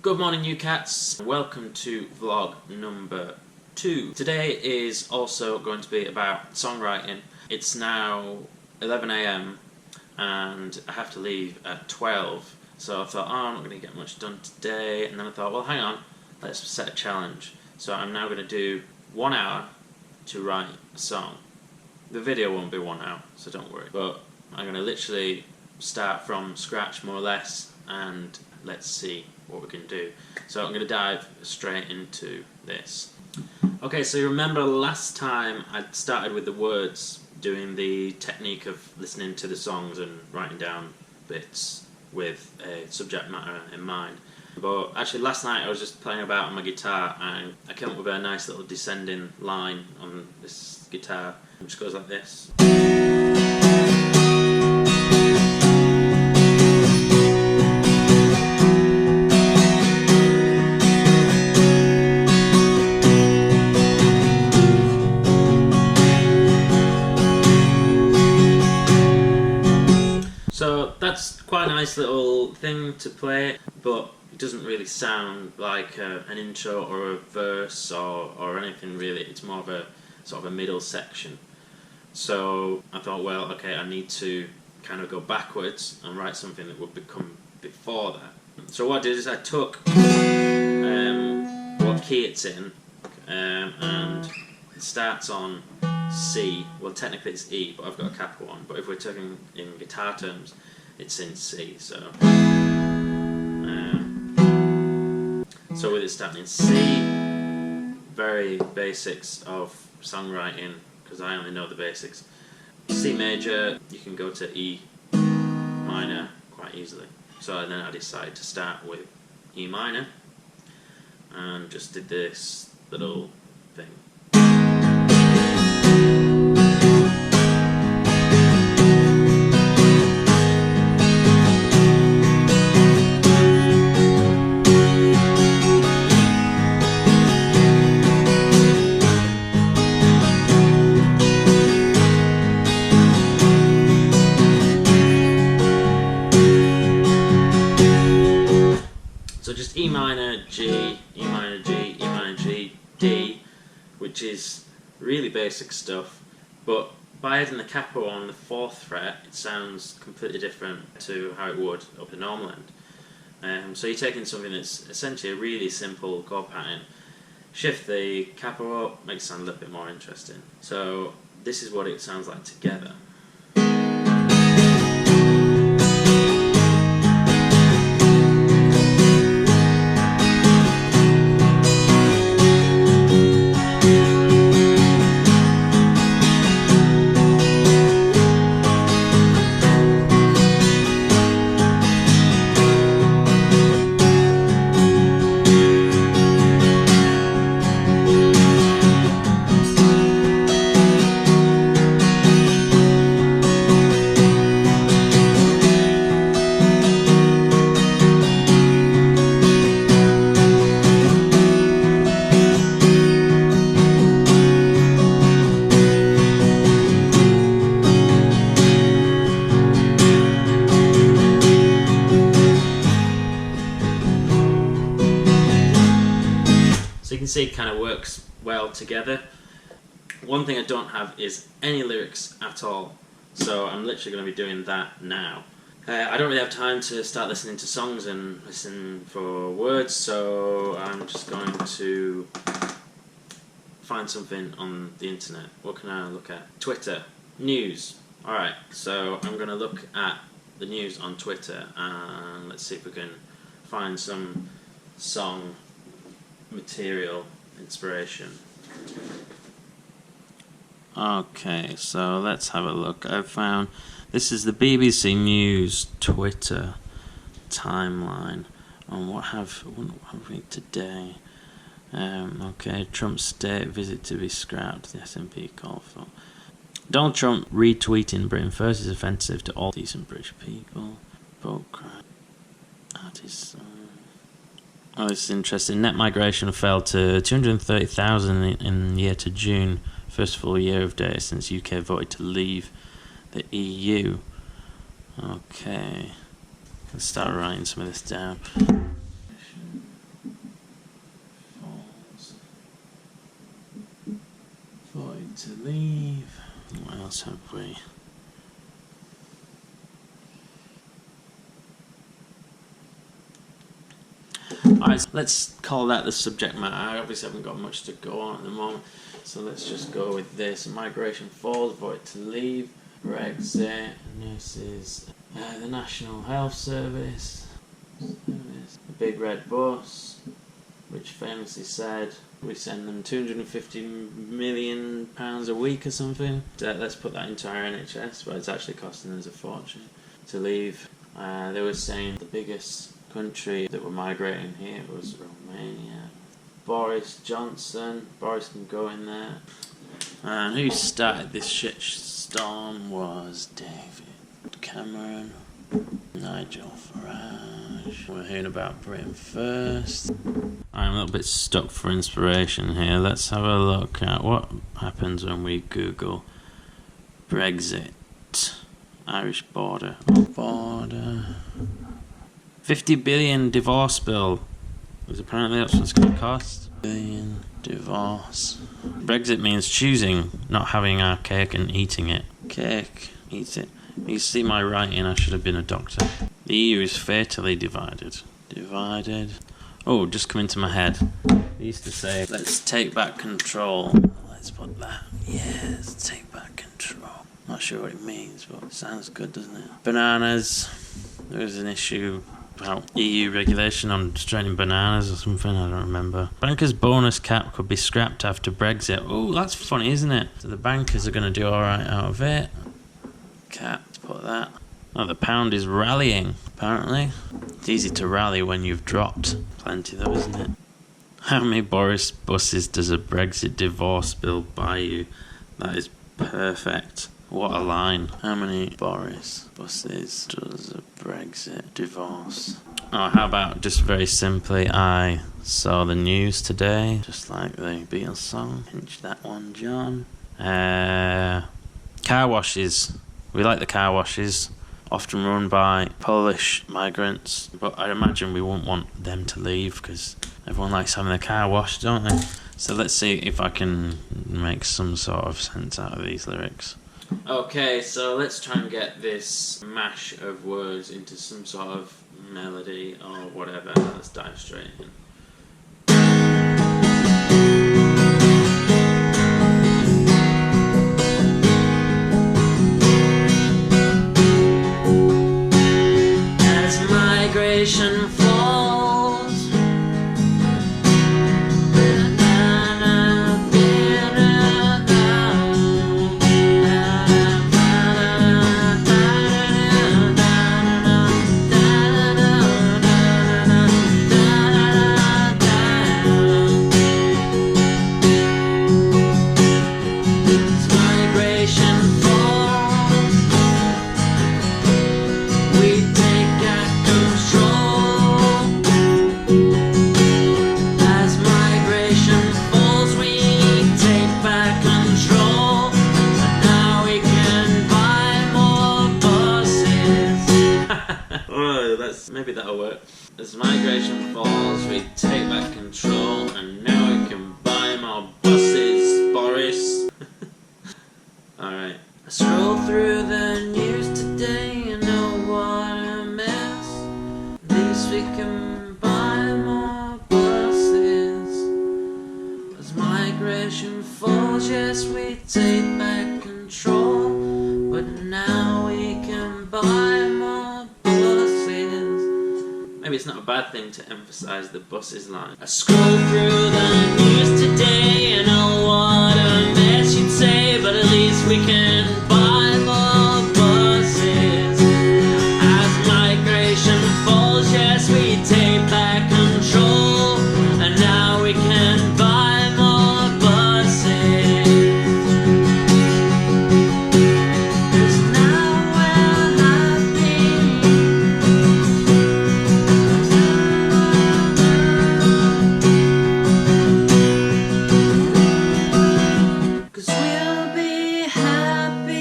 Good morning, you cats. Welcome to vlog number 2. Today is also going to be about songwriting. It's now 11 AM and I have to leave at 12. So I thought, I'm not going to get much done today. And then I thought, well, hang on, let's set a challenge. So I'm now going to do 1 hour to write a song. The video won't be 1 hour, so don't worry. But I'm going to literally start from scratch, more or less, and let's see what we can do. So I'm going to dive straight into this. Okay, so you remember last time I started with the words, doing the technique of listening to the songs and writing down bits with a subject matter in mind. But actually last night I was just playing about on my guitar and I came up with a nice little descending line on this guitar, which goes like this. So that's quite a nice little thing to play, but it doesn't really sound like an intro or a verse or anything really. It's more of a sort of a middle section. So I thought, well, okay, I need to kind of go backwards and write something that would become before that. So what I did is I took what key it's in, and it starts on C. Well, technically it's E, but I've got a capital one. But if we're talking in guitar terms, it's in C. So with it starting in C, very basics of songwriting, because I only know the basics. C major, you can go to E minor quite easily. So then I decided to start with E minor and just did this little thing. So just E minor, G, E minor, G, E minor, G, D, which is really basic stuff, but by adding the capo on the 4th fret, it sounds completely different to how it would up the normal end. So you're taking something that's essentially a really simple chord pattern, shift the capo up, makes it sound a little bit more interesting. So this is what it sounds like together. So you can see it kind of works well together. One thing I don't have is any lyrics at all, so I'm literally going to be doing that now. I don't really have time to start listening to songs and listen for words, so I'm just going to find something on the internet. What can I look at? Twitter. News. Alright, so I'm going to look at the news on Twitter and let's see if we can find some song material inspiration. Okay, so let's have a look. I've found this is the BBC News Twitter timeline on what have we today. Okay, Trump's state visit to be scrapped. The SNP call for Donald Trump retweeting Britain first is offensive to all decent British people. Vote crime. Artists. Oh, this is interesting. Net migration fell to 230,000 in the year to June, first full year of data since UK voted to leave the EU. Okay, let's start writing some of this down. else have we? Alright, so let's call that the subject matter. I obviously haven't got much to go on at the moment, so let's just go with this. Migration falls, vote to leave, Brexit, nurses, the National Health Service, the Big Red Bus, which famously said we send them £250 million a week or something. Let's put that into our NHS, but it's actually costing us a fortune to leave. They were saying the biggest country that were migrating here was Romania. Boris Johnson, Boris can go in there. And who started this shit storm was David Cameron, Nigel Farage. We're hearing about Britain first. I'm a little bit stuck for inspiration here. Let's have a look at what happens when we Google Brexit. Irish border. 50 billion divorce bill. Because apparently that's what it's going to cost. Billion divorce. Brexit means choosing, not having our cake and eating it. Cake, eat it. You see my writing, I should have been a doctor. The EU is fatally divided. Divided. Oh, just come into my head. They used to say, let's take back control. Let's put that. Yes, take back control. Not sure what it means, but it sounds good, doesn't it? Bananas. There was an issue about EU regulation on straining bananas or something, I don't remember. Bankers' bonus cap could be scrapped after Brexit. Oh, that's funny, isn't it? So the bankers are going to do alright out of it. Cap, put that. Oh, the pound is rallying, apparently. It's easy to rally when you've dropped plenty though, isn't it? How many Boris buses does a Brexit divorce bill buy you? That is perfect. What a line. How many Boris buses does a Brexit divorce? Oh, how about just very simply, I saw the news today, just like the Beatles song. Pinch that one, John. Car washes. We like the car washes, often run by Polish migrants, but I imagine we wouldn't want them to leave because everyone likes having their car washed, don't they? So let's see if I can make some sort of sense out of these lyrics. Okay, so let's try and get this mash of words into some sort of melody or whatever. Let's dive straight in. As migration falls, maybe that'll work. As migration falls, we take back control, and now we can buy more buses, Boris. Alright. I scroll through the news today, and know what a mess. At least we can buy more buses. As migration falls, yes, we take back control, but now we can buy more buses. Maybe it's not a bad thing to emphasise the buses line. I scroll through the news today and know what a mess you'd say, but at least we can buy more buses. As migration falls, yes, we take back control, and now we can buy more buses. 'Cause now we're happy. Cause we'll be happy.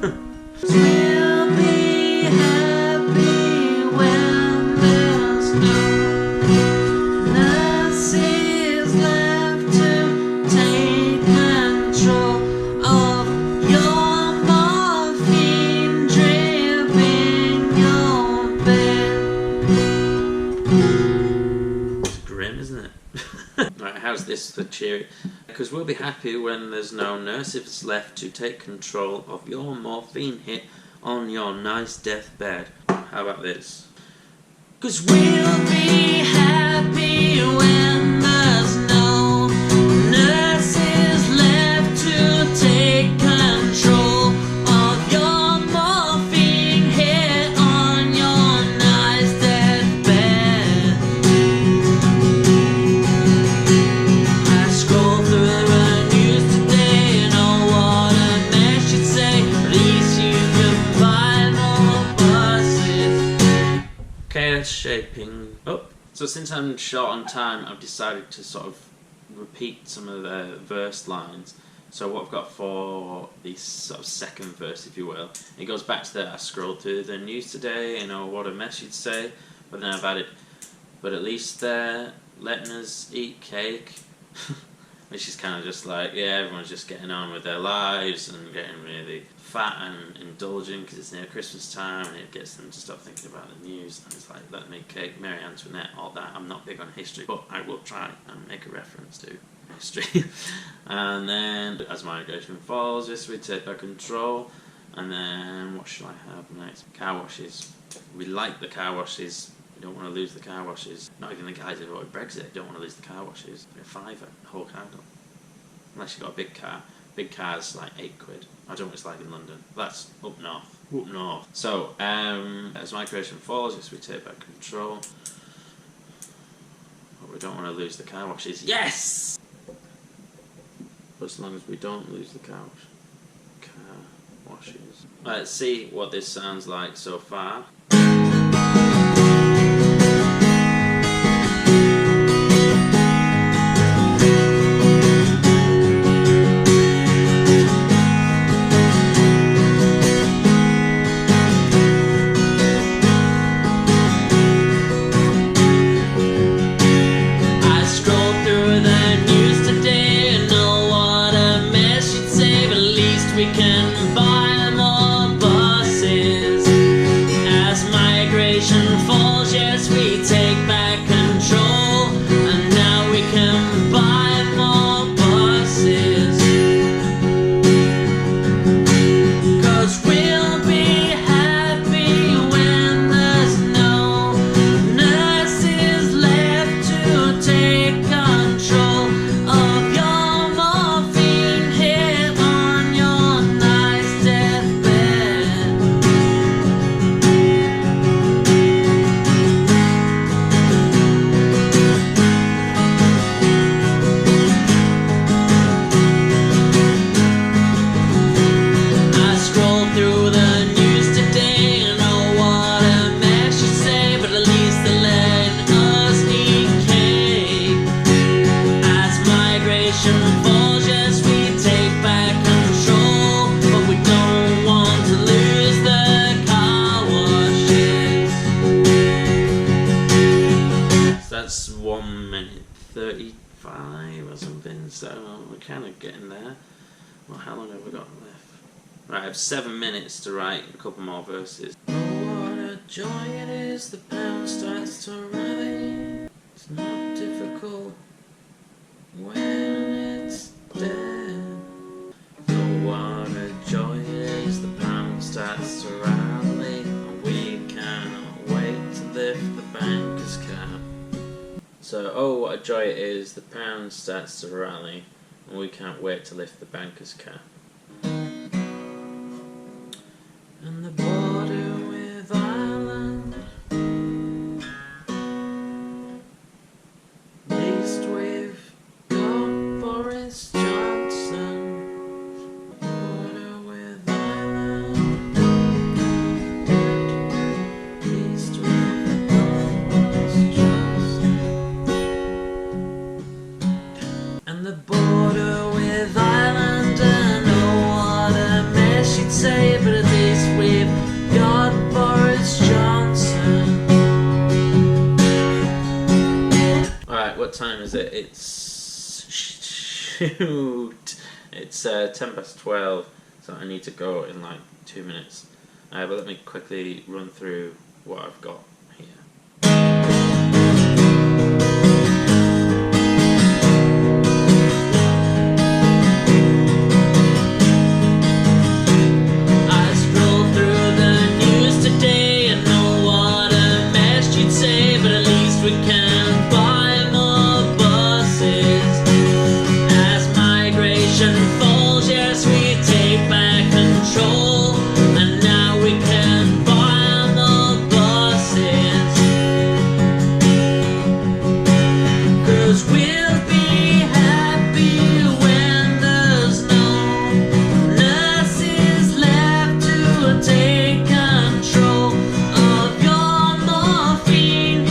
We'll be happy when there's no nurses left to take control of your morphine drip in your bed. It's grim, isn't it? Right, how's this for cheery? Because we'll be happy when there's no nurses left to take control of your morphine hit on your nice deathbed. How about this? 'Cause we'll be happy when there's no nurses left to take control of your morphine hit on your nice deathbed. I scroll through the news today and oh what a mess you'd say. At least you can buy more buses. Okay, that's shaping up. So since I'm short on time, I've decided to sort of repeat some of the verse lines. So what I've got for the sort of second verse, if you will, it goes back to that I scrolled through the news today and oh what a mess you'd say. But then I've added, but at least they're letting us eat cake. Which is kind of just like, yeah, everyone's just getting on with their lives and getting really fat and indulgent because it's near Christmas time and it gets them to stop thinking about the news. And it's like, let me cake, Mary Antoinette, all that. I'm not big on history, but I will try and make a reference to history. And then, as migration falls, yes, we take back control. And then, what should I have next? Car washes. We like the car washes. We don't want to lose the car washes. Not even the guys who voted Brexit don't want to lose the car washes. For a fiver, the whole car done. Unless you've got a big car. Big car's like £8. I don't know what it's like in London. That's up north. Up north. So, as migration falls, yes, we take back control. But we don't want to lose the car washes. Yes! But as long as we don't lose the car washes. Let's see what this sounds like so far. We can buy more buses. As migration falls, yes, we take back control. And now we can buy more buses. 'Cause we'll be happy when there's no nurses left to take control of your morphine hit on your nice deathbed. I scroll through the news today and oh what a mess you say, but at least they're letting us eat cake. As migration falls, yes, we take back control, but we don't want to lose the car washes. So that's 1 minute 35 or something, so we're kind of getting there. Well, how long have we got left? Right, I have 7 minutes to write a couple more verses. Oh, what a joy it is, the pound starts to rally. It's not difficult when it's dead. Oh, what a joy it is, the pound starts to rally. And we cannot wait to lift the banker's cap. So, oh, what a joy it is, the pound starts to rally. And we can't wait to lift the banker's cap. And the border with Ireland, at least we've got Boris Johnson. Border with Ireland, at least we've got Boris Johnson. And the border with Ireland, and oh what a mess you'd say, but it? Shoot! It's 12:10, so I need to go in like 2 minutes. But let me quickly run through what I've got here. We can buy more buses. As migration falls, yes, we take back control, and now we can buy more buses. 'Cause we'll be happy when there's no nurses left to take control of your morphine.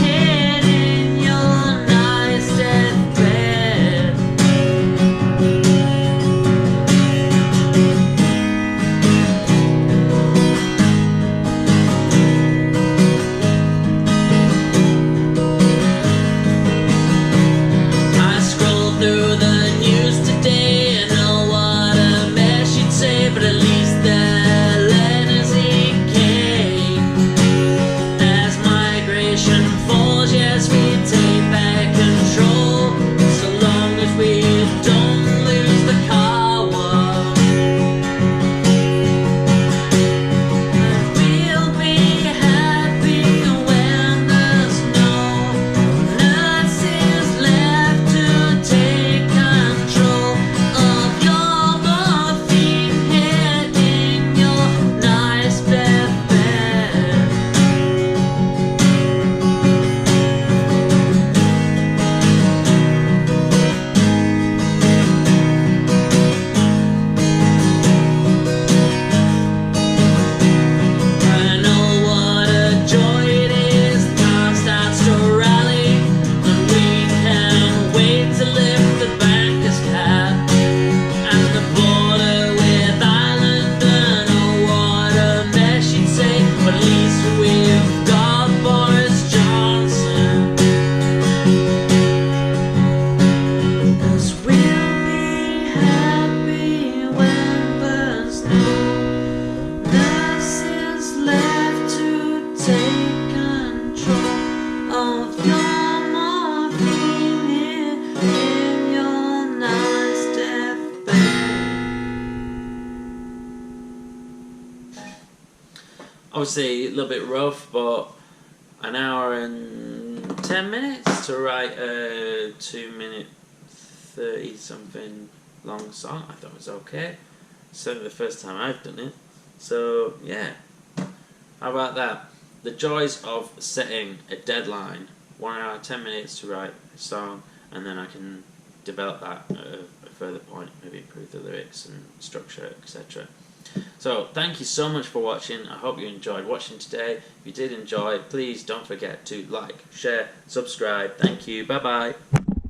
We've got Boris Johnson. 'Cause we'll be happy when there's no nurses left to take control of your morphine in your nice deathbed. Obviously a little bit rough, but an hour and 10 minutes to write a 2-minute 30 something long song. I thought it was okay. Certainly the first time I've done it. So yeah, how about that? The joys of setting a deadline, 1 hour 10 minutes to write a song, and then I can develop that at a further point, maybe improve the lyrics and structure, etc. So thank you so much for watching. I hope you enjoyed watching today. If you did enjoy, please don't forget to like, share, subscribe. Thank you. Bye bye.